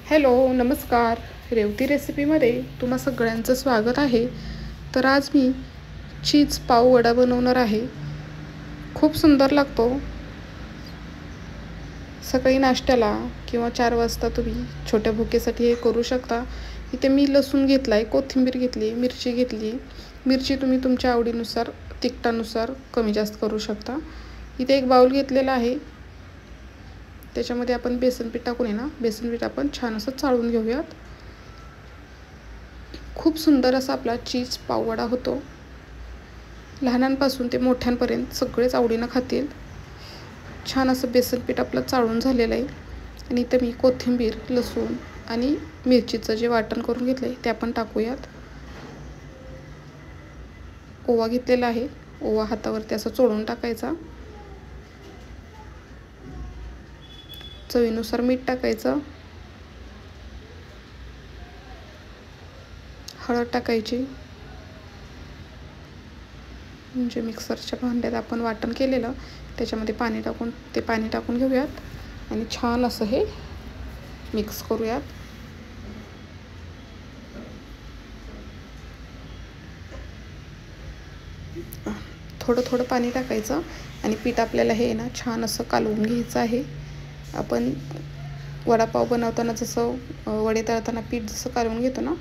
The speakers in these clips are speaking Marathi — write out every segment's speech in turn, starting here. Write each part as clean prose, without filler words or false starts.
हॅलो नमस्कार. रेवती रेसिपीमध्ये तुम्हा सगळ्यांचं स्वागत आहे. तर आज मी चीज पाव वडा बनवणार आहे. खूप सुंदर लागतो. सकाळी नाश्त्याला किंवा 4 वाजता तुम्ही छोट्या भुकेसाठी हे करू शकता. इथे मी लसूण घेतला आहे, कोथिंबीर घेतली, मिरची घेतली. मिरची तुम्ही तुमच्या आवडीनुसार तिखटानुसार कमी जास्त करू शकता. इथे एक बाउल घेतलेला आहे. त्याच्यामध्ये आपण बेसन पीठ टाकून बेसन पीठ आपण छान असं चाळून घेऊयात. खूप सुंदर असा आपला चीज पाववडा होतो. लहानांपासून ते मोठ्यांपर्यंत सगळेच आवडीनं खातील. छान असं बेसन पीठ आपलं चाळून झालेलं आहे. आणि इथं मी कोथिंबीर, लसूण आणि मिरचीचं जे वाटण करून घेतलं आहे ते आपण टाकूयात. ओवा घेतलेला आहे. ओवा हातावरती असं चोळून टाकायचा. चवीनुसार मीठ टाकायचं. हळद टाकायची. म्हणजे मिक्सरच्या भांड्यात आपण वाटण केलेलं त्याच्यामध्ये पाणी टाकून घेऊयात आणि छान असं हे मिक्स करूयात. थोडं पाणी टाकायचं आणि पीठ आपल्याला हे छान असं कालवून घ्यायचं आहे. आपण वडापाव बनवताना जसं वडे तळताना पीठ जसं कालवून घेतो ना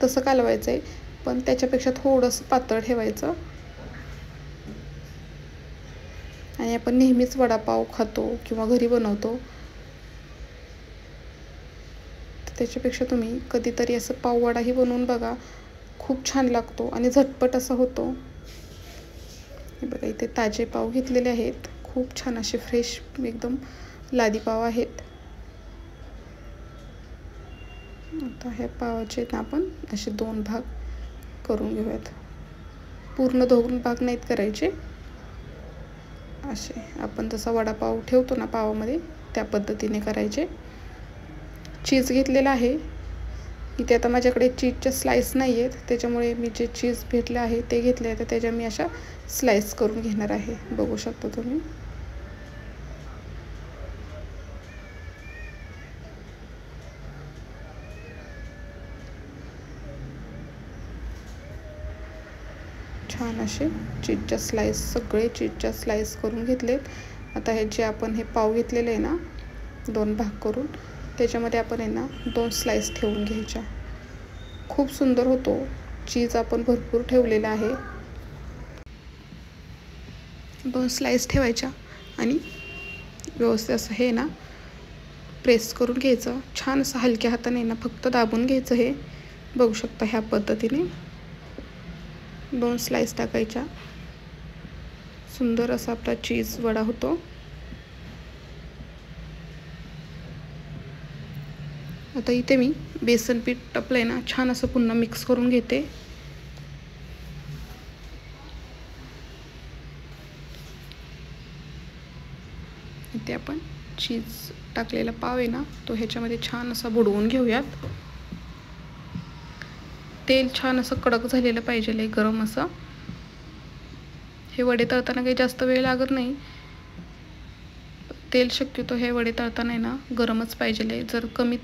तसं कालवायचं आहे, पण त्याच्यापेक्षा थोडंसं पातळ ठेवायचं. आणि आपण नेहमीच वडापाव खातो किंवा घरी बनवतो, त्याच्यापेक्षा तुम्ही कधीतरी असं पाववडाही बनवून बघा. खूप छान लागतो आणि झटपट असा होतो. हे बघा, इथे ताजे पाव घेतलेले आहेत. खूप छान असे फ्रेश एकदम लादी पाव आहेत. आता ह्या पावाचे आपण असे 2 भाग करून घेऊयात. पूर्ण 2 भाग नाहीत करायचे. असे आपण जसा वडापाव ठेवतो ना पावामध्ये त्या पद्धतीने करायचे. चीज घेतलेला आहे. इथे आता माझ्याकडे चीजचे स्लाइस नाही आहेत, त्याच्यामुळे मी जे चीज भेटले आहे ते घेतले आहे. तर त्याच्या मी अशा स्लाइस करून घेणार आहे. बघू शकता तुम्ही. छान असे चीजच्या स्लाइस, सगळे चीजच्या स्लाइस करून घेतलेत. आता हे जे आपण हे पाव घेतलेले आहे ना 2 भाग करून, त्याच्यामध्ये आपण 2 स्लाइस ठेवून घ्यायच्या. खूप सुंदर होतो. चीज आपण भरपूर ठेवलेला आहे. 2 स्लाइस ठेवायच्या आणि व्यवस्थित असं हे प्रेस करून घ्यायचं. छान असं हलक्या हाताने फक्त दाबून घ्यायचं. हे बघू शकता ह्या पद्धतीने 2 स्लाइस टाकायच्या. सुंदर असा आपला चीज वडा होतो. आता इथे मी बेसन पीठ टाकलंय छान असं पुन्हा मिक्स करून घेते. इथे आपण चीज टाकलेला पाव आहे तो ह्याच्यामध्ये छान असा बुडवून घेऊयात. तेल छान असं कडक झालेलं पाहिजे, गरम असं. हे वडे तळताना काही जास्त वेळ लागत नाही. तेल शक्यतो हे वडे तळताना गरमच पाहिजे. जर कमी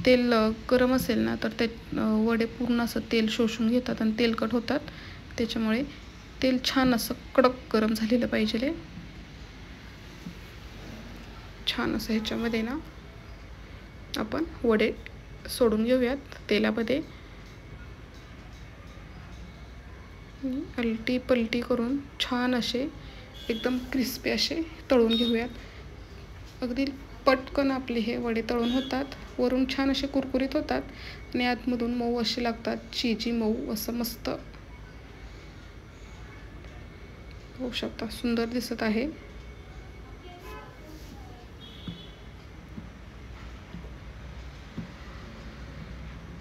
तेल गरम असेल ना तर ते वडे पूर्ण असं तेल शोषून घेतात आणि तेलकट होतात. त्याच्यामुळे तेल छान असं कडक गरम झालेलं पाहिजे. छान असं ह्याच्यामध्ये आपण वडे सोडून घेऊयात तेलामध्ये. अलटी पलटी करून छान असे एकदम क्रिस्पी असे तळून घेऊयात. अगदी पटकन आपले हे वडे तळून होतात. वरून छान असे कुरकुरीत होतात आणि आतमधून मऊ असे लागतात. चीजी मऊ असं मस्त होऊ शकता. सुंदर दिसत आहे.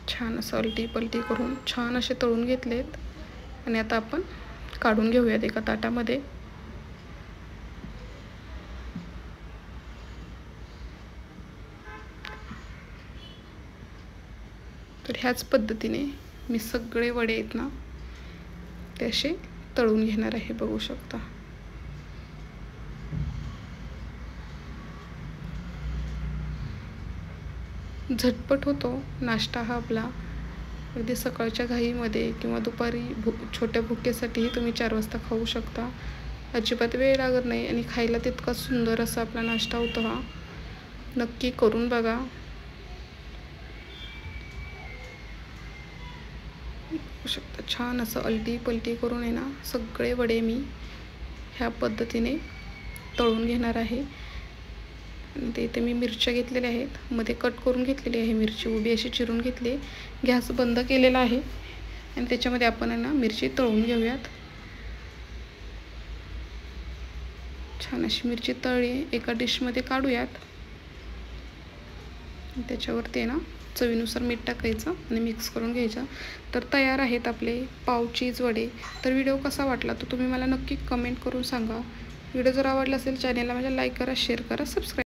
छान असं अलटी पलटी करून छान असे तळून घेतलेत आणि आता आपण काढून घेऊयात एका ताटामध्ये. तर ह्याच पद्धतीने मी सगळे वडे आहेत ते असे तळून घेणार आहे. बघू शकता. झटपट होतो नाश्ता हा आपला. अगदी सकाळच्या घाईमध्ये किंवा दुपारी छोट्या भुकेसाठीही तुम्ही 4 वाजता खाऊ शकता. अजिबात वेळ लागत नाही आणि खायला तितका सुंदर असा आपला नाश्ता होतो हा. नक्की करून बघा. बघू शकता छान असं अलटी पलटी करून आहे ना सगळे वडे मी ह्या पद्धतीने तळून घेणार आहे. आणि ते इथे मी मिरच्या घेतलेल्या आहेत, मध्ये कट करून घेतलेली आहे मिरची, उभी अशी चिरून घेतली. गॅस बंद केलेला आहे आणि त्याच्यामध्ये आपण आहे ना मिरची तळून घेऊयात. छान अशी मिरची तळली एका डिशमध्ये काढूयात. त्याच्यावरती ना चवीनुसार मीठ टाकायचं आणि मिक्स करून घ्यायचं. तर तयार आहेत आपले पाव चीज वडे. तर व्हिडिओ कसा वाटला तर तुम्ही मला नक्की कमेंट करून सांगा. व्हिडिओ जर आवडला असेल चॅनेलला माझ्या लाईक करा, शेअर करा, सबस्क्राईब